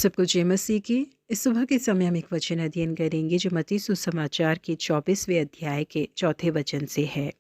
सबको जय मसीह की। इस सुबह के समय हम एक वचन अध्ययन करेंगे जो मत्ती सुसमाचार के 24वें अध्याय के चौथे वचन से है।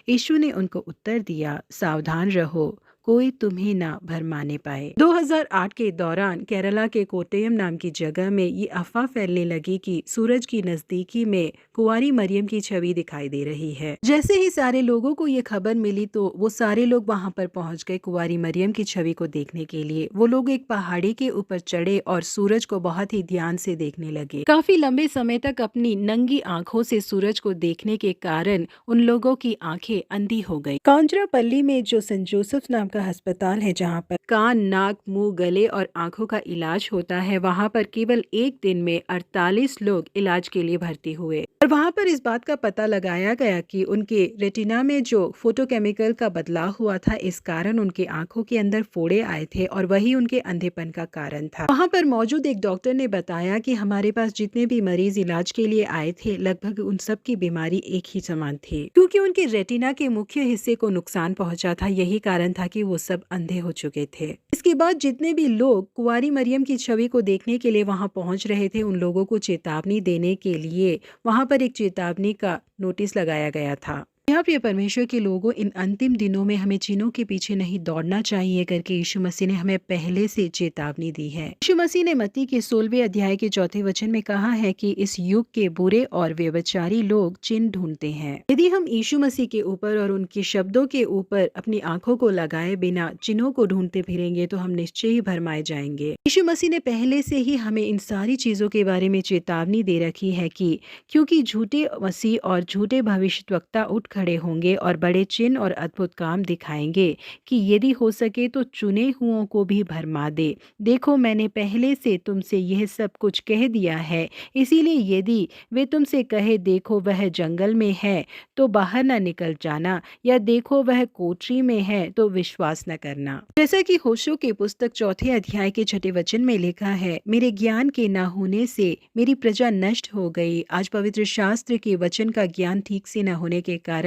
यीशु ने उनको उत्तर दिया, सावधान रहो, कोई तुम्हें ना भरमाने पाए। 2008 के दौरान केरला के कोट्टयम नाम की जगह में ये अफवाह फैलने लगी कि सूरज की नजदीकी में कुंवारी मरियम की छवि दिखाई दे रही है। जैसे ही सारे लोगों को ये खबर मिली तो वो सारे लोग वहां पर पहुंच गए कुंवारी मरियम की छवि को देखने के लिए। वो लोग एक पहाड़ी के ऊपर चढ़े और सूरज को बहुत ही ध्यान से देखने लगे। काफी लंबे समय तक अपनी नंगी आंखों से सूरज को देखने के कारण उन लोगों की आंखें अंधी हो गई। कांजरापल्ली में जो सेंट जोसेफ नाम का अस्पताल है, जहाँ पर कान, नाक, मुंह, गले और आंखों का इलाज होता है, वहाँ पर केवल एक दिन में 48 लोग इलाज के लिए भर्ती हुए और वहाँ पर इस बात का पता लगाया गया कि उनके रेटिना में जो फोटोकेमिकल का बदलाव हुआ था, इस कारण उनके आंखों के अंदर फोड़े आए थे और वही उनके अंधेपन का कारण था। वहाँ पर मौजूद एक डॉक्टर ने बताया कि हमारे पास जितने भी मरीज इलाज के लिए आए थे, लगभग उन सब की बीमारी एक ही समान थी, क्योंकि उनके रेटिना के मुख्य हिस्से को नुकसान पहुंचा था। यही कारण था कि वो सब अंधे हो चुके थे। इसके बाद जितने भी लोग कुंवारी मरियम की छवि को देखने के लिए वहां पहुंच रहे थे, उन लोगों को चेतावनी देने के लिए वहां पर एक चेतावनी का नोटिस लगाया गया था। यहाँ प्रिय परमेश्वर के लोगों, इन अंतिम दिनों में हमें चिन्हों के पीछे नहीं दौड़ना चाहिए करके यीशु मसीह ने हमें पहले से चेतावनी दी है। यीशु मसीह ने मत्ती के 16वें अध्याय के चौथे वचन में कहा है कि इस युग के बुरे और व्यभिचारी लोग चिन्ह ढूंढते हैं। यदि हम यीशु मसीह के ऊपर और उनके शब्दों के ऊपर अपनी आंखों को लगाए बिना चिन्हों को ढूंढते फिरेंगे तो हम निश्चय ही भरमाए जाएंगे। यीशु मसीह ने पहले से ही हमें इन सारी चीजों के बारे में चेतावनी दे रखी है कि क्योंकि झूठे मसीह और झूठे भविष्यद्वक्ता उठ खड़े होंगे और बड़े चिन्ह और अद्भुत काम दिखाएंगे कि यदि हो सके तो चुने हुओं को भी भरमा दे। देखो, मैंने पहले से तुमसे यह सब कुछ कह दिया है, इसीलिए यदि वे तुमसे कहे देखो वह जंगल में है तो बाहर न निकल जाना, या देखो वह कोठरी में है तो विश्वास न करना। जैसा कि होशू की पुस्तक 4 अध्याय के 6 वचन में लिखा है, मेरे ज्ञान के न होने से मेरी प्रजा नष्ट हो गई। आज पवित्र शास्त्र के वचन का ज्ञान ठीक से न होने के कारण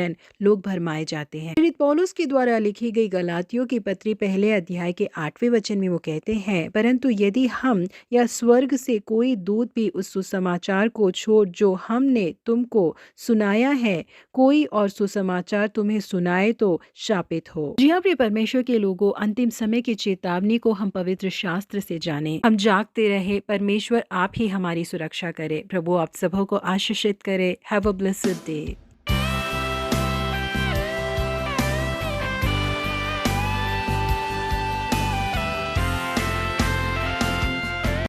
लोग भरमाए जाते हैं। प्रेरित पौलुस के द्वारा लिखी गई गलातियों की पत्री 1 अध्याय के 8वें वचन में वो कहते हैं, परंतु यदि हम या स्वर्ग से कोई दूत भी उस सुसमाचार को छोड़ जो हमने तुमको सुनाया है, कोई और सुसमाचार तुम्हें सुनाए तो शापित हो। जी हाँ प्रिय परमेश्वर के लोगों, अंतिम समय की चेतावनी को हम पवित्र शास्त्र से जाने, हम जागते रहे। परमेश्वर आप ही हमारी सुरक्षा करे। प्रभु आप सबों को आशीषित करे। Have a blessed day.